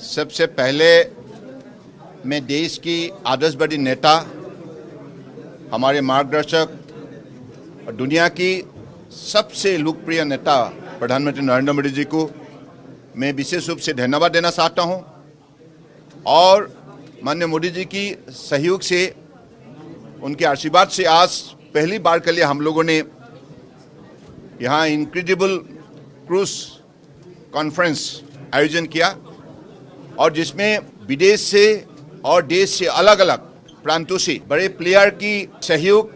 सबसे पहले मैं देश की आदर्शवादी नेता, हमारे मार्गदर्शक और दुनिया की सबसे लोकप्रिय नेता प्रधानमंत्री नरेंद्र मोदी जी को मैं विशेष रूप से धन्यवाद देना चाहता हूं। और माननीय मोदी जी की सहयोग से, उनके आशीर्वाद से आज पहली बार के लिए हम लोगों ने यहाँ इनक्रेडिबल क्रूज कॉन्फ्रेंस आयोजन किया और जिसमें विदेश से और देश से अलग अलग प्रांतों से बड़े प्लेयर की सहयोग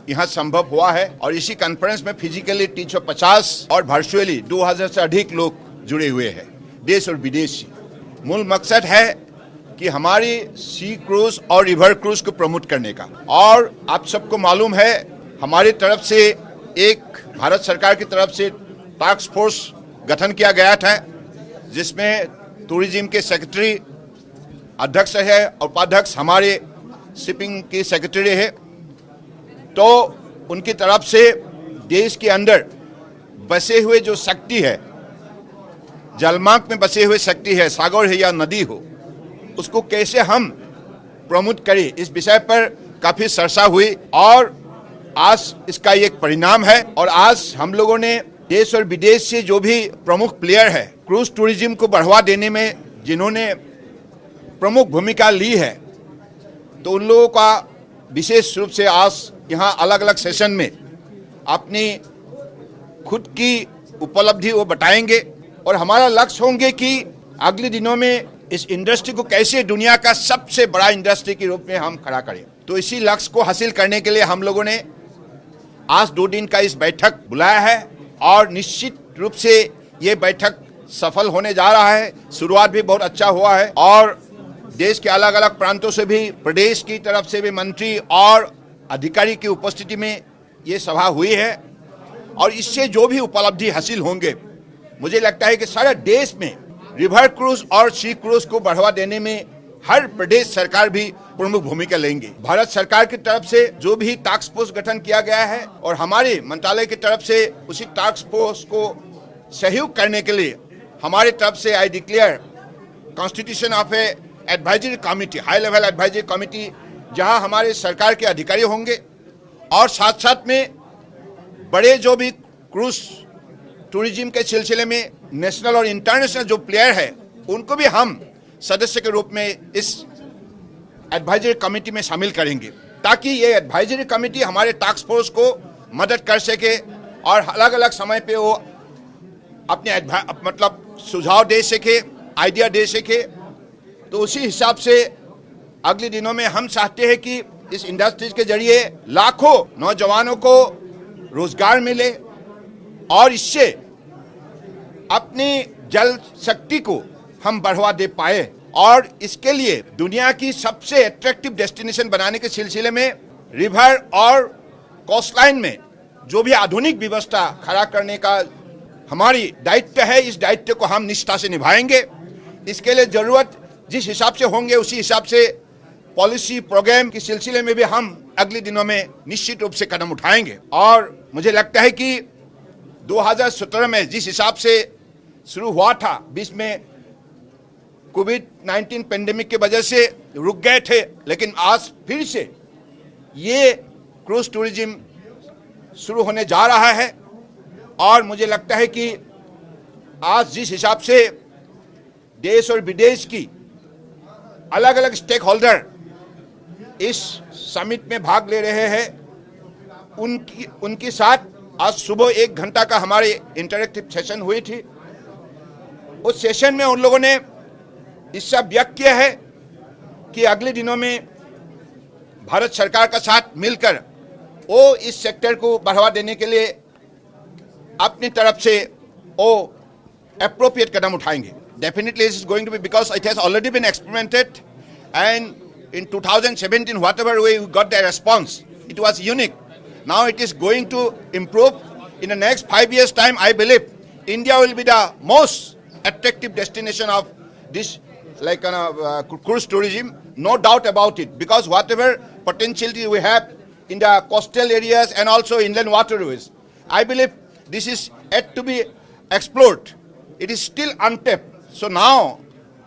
यहाँ संभव हुआ है। और इसी कॉन्फ्रेंस में फिजिकली 350 और वर्चुअली 2000 से अधिक लोग जुड़े हुए हैं, देश और विदेश से। मूल मकसद है कि हमारी सी क्रूज और रिवर क्रूज को प्रमोट करने का। और आप सबको मालूम है, हमारी तरफ से एक भारत सरकार की तरफ से टास्क फोर्स गठन किया गया था, जिसमें टूरिज्म के सेक्रेटरी अध्यक्ष है और उपाध्यक्ष हमारे शिपिंग के सेक्रेटरी है। तो उनकी तरफ से देश के अंदर बसे हुए जो शक्ति है, जलमार्ग में बसे हुए शक्ति है, सागर है या नदी हो, उसको कैसे हम प्रमोट करें, इस विषय पर काफी चर्चा हुई और आज इसका एक परिणाम है। और आज हम लोगों ने देश और विदेश से जो भी प्रमुख प्लेयर है, क्रूज टूरिज्म को बढ़ावा देने में जिन्होंने प्रमुख भूमिका ली है, तो उन लोगों का विशेष रूप से आज यहाँ अलग अलग सेशन में अपनी खुद की उपलब्धि वो बताएंगे। और हमारा लक्ष्य होंगे कि अगले दिनों में इस इंडस्ट्री को कैसे दुनिया का सबसे बड़ा इंडस्ट्री के रूप में हम खड़ा करें। तो इसी लक्ष्य को हासिल करने के लिए हम लोगों ने आज 2 दिन का इस बैठक बुलाया है और निश्चित रूप से ये बैठक सफल होने जा रहा है। शुरुआत भी बहुत अच्छा हुआ है और देश के अलग अलग प्रांतों से भी, प्रदेश की तरफ से भी मंत्री और अधिकारी की उपस्थिति में ये सभा हुई है। और इससे जो भी उपलब्धि हासिल होंगे, मुझे लगता है कि सारे देश में रिवर क्रूज और सी क्रूज को बढ़ावा देने में हर प्रदेश सरकार भी प्रमुख भूमिका लेंगे। भारत सरकार की तरफ से जो भी टास्क फोर्स गठन किया गया है और हमारे मंत्रालय की तरफ से उसी टास्क फोर्स को सहयोग करने के लिए हमारी तरफ से I declare constitution of A advisory committee, high level advisory committee, जहां हमारे सरकार के अधिकारी होंगे और साथ साथ में बड़े जो भी क्रूज टूरिज्म के सिलसिले में नेशनल और इंटरनेशनल जो प्लेयर है, उनको भी हम सदस्य के रूप में इस एडवाइजरी कमेटी में शामिल करेंगे, ताकि ये एडवाइजरी कमेटी हमारे टास्क फोर्स को मदद कर सके और अलग अलग समय पे वो अपने मतलब सुझाव दे सके, आइडिया दे सके। तो उसी हिसाब से अगले दिनों में हम चाहते हैं कि इस इंडस्ट्रीज के जरिए लाखों नौजवानों को रोजगार मिले और इससे अपनी जल शक्ति को हम बढ़ावा दे पाए। और इसके लिए दुनिया की सबसे अट्रैक्टिव डेस्टिनेशन बनाने के सिलसिले में रिवर और कोस्टलाइन में जो भी आधुनिक व्यवस्था खड़ा करने का हमारी दायित्व है, इस दायित्व को हम निष्ठा से निभाएंगे। इसके लिए जरूरत जिस हिसाब से होंगे, उसी हिसाब से पॉलिसी प्रोग्राम के सिलसिले में भी हम अगले दिनों में निश्चित रूप से कदम उठाएंगे। और मुझे लगता है कि 2017 में जिस हिसाब से शुरू हुआ था, बीच में कोविड-19 पेंडेमिक की वजह से रुक गए थे, लेकिन आज फिर से ये क्रूज टूरिज्म शुरू होने जा रहा है। और मुझे लगता है कि आज जिस हिसाब से देश और विदेश की अलग अलग स्टेक होल्डर इस समिट में भाग ले रहे हैं, उनके साथ आज सुबह 1 घंटा का हमारे इंटरेक्टिव सेशन हुई थी। उस सेशन में उन लोगों ने इच्छा व्यक्त किया है कि अगले दिनों में भारत सरकार का साथ मिलकर वो इस सेक्टर को बढ़ावा देने के लिए अपनी तरफ से वो एप्रोप्रिएट कदम उठाएंगे। Definitely this is going to be, because it has already been experimented, and in 2017 whatever way we got the response, it was unique. Now it is going to improve. In the next 5 years time, I believe India will be the most attractive destination of this cruise tourism, no doubt about it, because whatever potentiality we have in the coastal areas and also inland waterways, I believe this is yet to be explored. It is still untapped. So now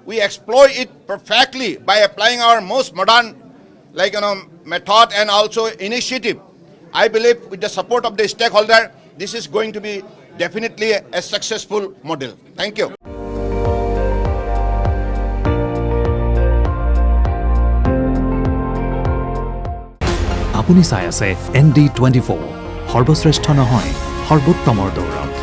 we exploit it perfectly by applying our most modern, method and also initiative. I believe with the support of the stakeholder, this is going to be definitely a successful model. Thank you. আপুনি চাই আছে ND24 সৰ্বশ্ৰেষ্ঠ নহয় সৰ্বোত্তমৰ দৌৰত।